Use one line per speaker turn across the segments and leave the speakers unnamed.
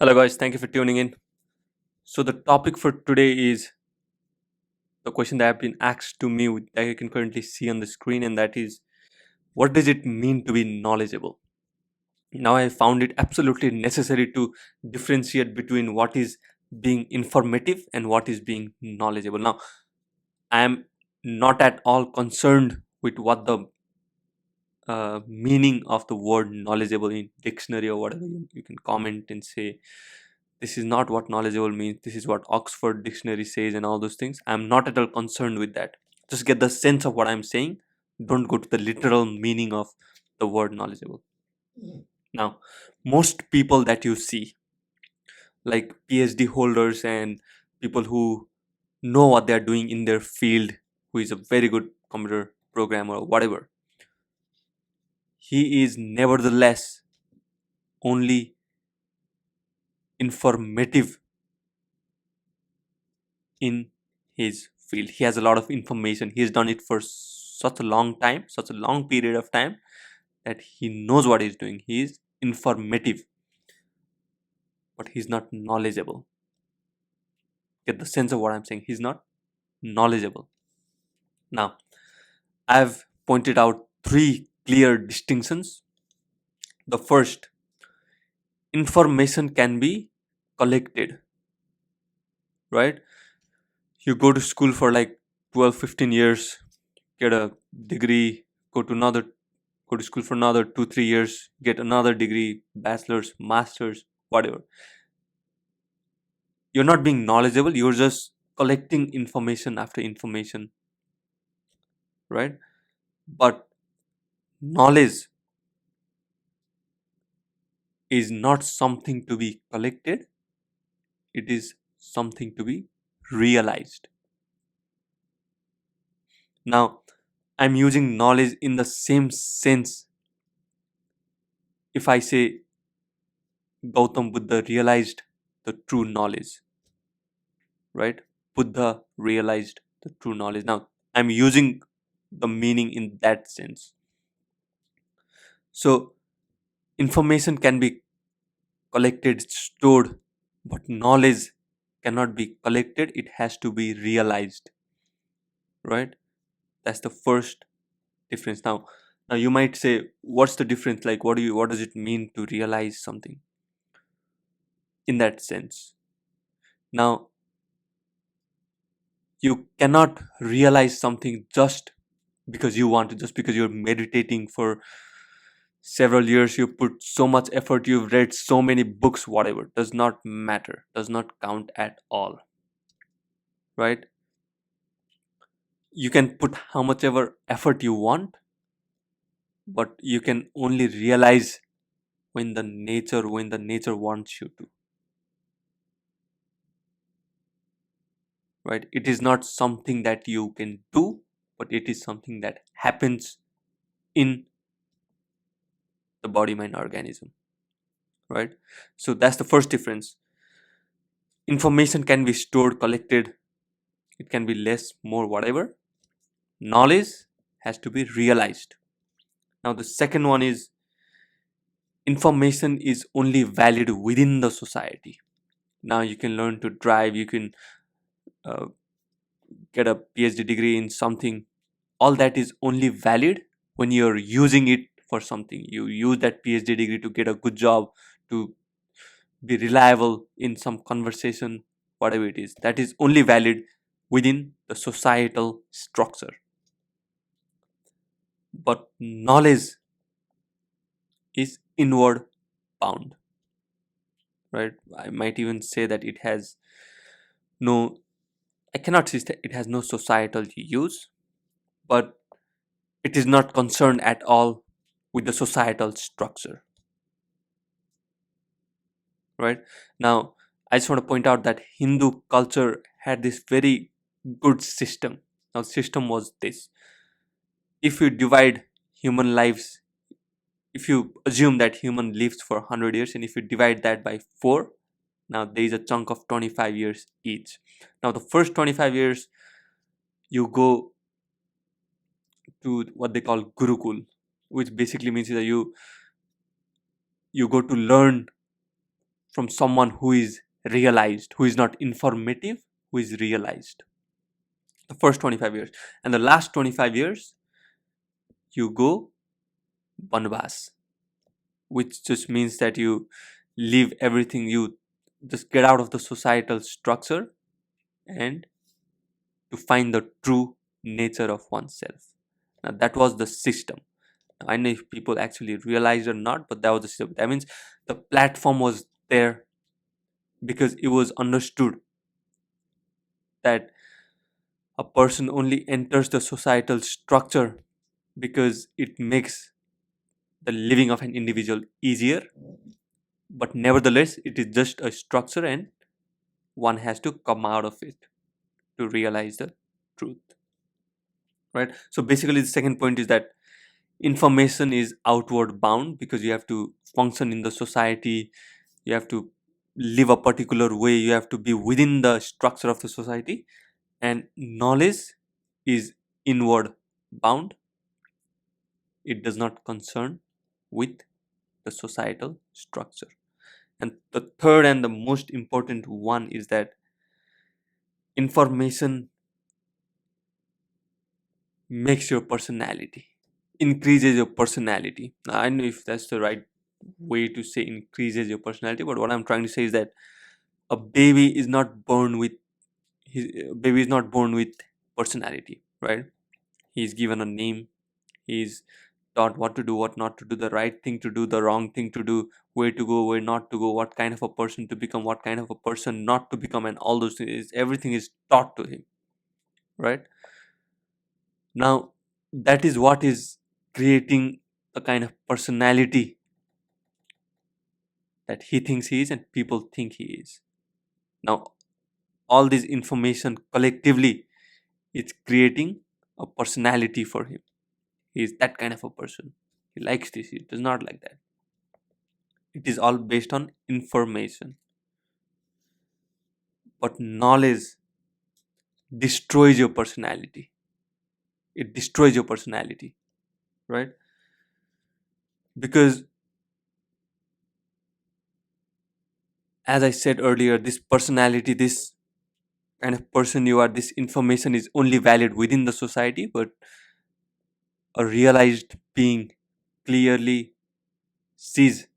Hello, guys. Thank you for tuning in. So, the topic for today is the question that have been asked to me that you can currently see on the screen, and that is, what does it mean to be knowledgeable? Now, I found it absolutely necessary to differentiate between what is being informative and what is being knowledgeable. Now, I am not at all concerned with what the meaning of the word knowledgeable in dictionary or whatever. You can comment and say this is not what knowledgeable means, this is what Oxford dictionary says, and all those things. I'm not at all concerned with that. Just get the sense of what I'm saying. Don't go to the literal meaning of the word knowledgeable. Now, most people that you see, like PhD holders and people who know what they're doing in their field, who is a very good computer programmer or whatever, he is nevertheless only informative in his field. He has a lot of information. He has done it for such a long time, such a long period of time, that he knows what he's doing. He is informative, but he's not knowledgeable. Get the sense of what I'm saying. He's not knowledgeable. Now, I've pointed out three clear distinctions. The first, information can be collected, right? You go to school for like 12-15 years, get a degree, go to school for another 2-3 years, get another degree, bachelor's, master's, whatever. You're not being knowledgeable, you're just collecting information after information, right? But knowledge is not something to be collected, it is something to be realized. Now, I'm using knowledge in the same sense. If I say Gautam Buddha realized the true knowledge, right? Buddha realized the true knowledge. Now, I'm using the meaning in that sense. So, information can be collected, stored, but knowledge cannot be collected, it has to be realized, right? That's the first difference. Now you might say, what's the difference? Like, what does it mean to realize something in that sense? Now, you cannot realize something just because you want to, just because you're meditating for several years, you put so much effort, you've read so many books, whatever, does not matter, does not count at all, right? You can put how much ever effort you want, but you can only realize when the nature wants you to, right? It is not something that you can do, but it is something that happens in the body mind organism, right? So that's the first difference. Information can be stored, collected, it can be less, more, whatever. Knowledge has to be realized. Now, the second one is, information is only valid within the society. Now, you can learn to drive, you can uh, get a PhD degree in something. All that is only valid when you're using it for something. You use that PhD degree to get a good job, to be reliable in some conversation, whatever it is. That is only valid within the societal structure. But knowledge is inward bound, right? I might even say that it has no, I cannot say that it has no societal use, but it is not concerned at all with the societal structure, right? Now, I just want to point out that Hindu culture had this very good system. Now, the system was this: if you divide human lives, if you assume that human lives for 100 years, and if you divide that by 4, now there is a chunk of 25 years each. Now, the first 25 years, you go to what they call Gurukul, which basically means that you go to learn from someone who is realized, who is not informative, who is realized. The first 25 years. And the last 25 years, you go banvas, which just means that you leave everything, you just get out of the societal structure and to find the true nature of oneself. Now, that was the system. I know if people actually realized or not, but that was the system. That means the platform was there because it was understood that a person only enters the societal structure because it makes the living of an individual easier. But nevertheless, it is just a structure and one has to come out of it to realize the truth. Right? So basically, the second point is that information is outward bound because you have to function in the society, you have to live a particular way, you have to be within the structure of the society, and knowledge is inward bound. It does not concern with the societal structure. And the third and the most important one is that information makes your personality, increases your personality. Now, I don't know if that's the right way to say increases your personality, but what I'm trying to say is that a baby is not born with his baby is not born with personality, right? He's given a name, he's taught what to do, what not to do, the right thing to do, the wrong thing to do, where to go, where not to go, what kind of a person to become, what kind of a person not to become, and all those things. Everything is taught to him, right? Now, that is what is creating a kind of personality that he thinks he is and people think he is. Now, all this information collectively is creating a personality for him. He is that kind of a person. He likes this, he does not like that. It is all based on information. But knowledge destroys your personality. It destroys your personality, right? Because, as I said earlier, this personality, this kind of person you are, this information is only valid within the society, but a realized being clearly sees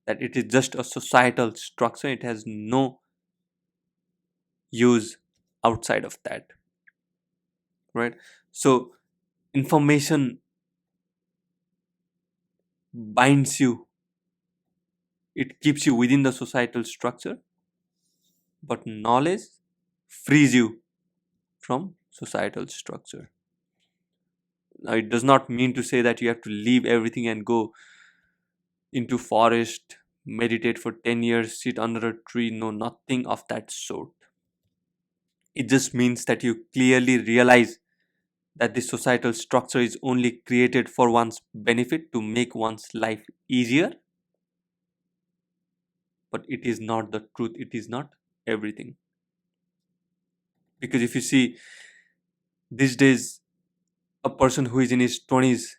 that it is just a societal structure, it has no use outside of that, right? So information binds you, it keeps you within the societal structure, but knowledge frees you from societal structure. Now, it does not mean to say that you have to leave everything and go into forest, meditate for 10 years, sit under a tree. No, nothing of that sort. It just means that you clearly realize that the societal structure is only created for one's benefit to make one's life easier, but it is not the truth, it is not everything. Because if you see, these days, a person who is in his 20s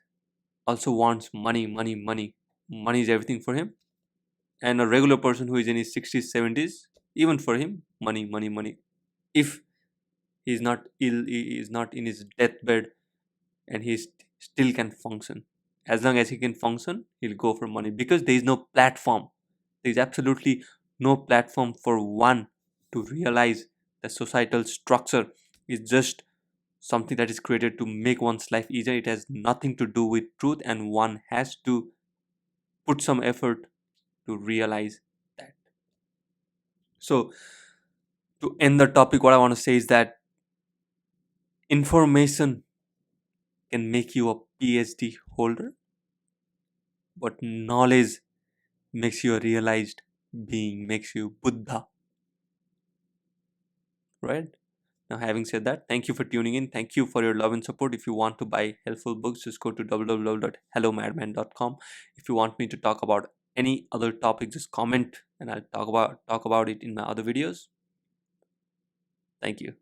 also wants money, money, money. Money is everything for him. And a regular person who is in his 60s, 70s, even for him, money, money, money. If he is not ill, he is not in his deathbed, and he still can function. As long as he can function, he'll go for money because there is no platform. There is absolutely no platform for one to realize the societal structure is just something that is created to make one's life easier. It has nothing to do with truth, and one has to put some effort to realize that. So, to end the topic, what I want to say is that information can make you a P.H.D holder, but knowledge makes you a realized being, makes you Buddha, right? Now, having said that, thank you for tuning in. Thank you for your love and support. If you want to buy helpful books, just go to www.hellomadman.com. If you want me to talk about any other topic, just comment and I'll talk about it in my other videos. Thank you.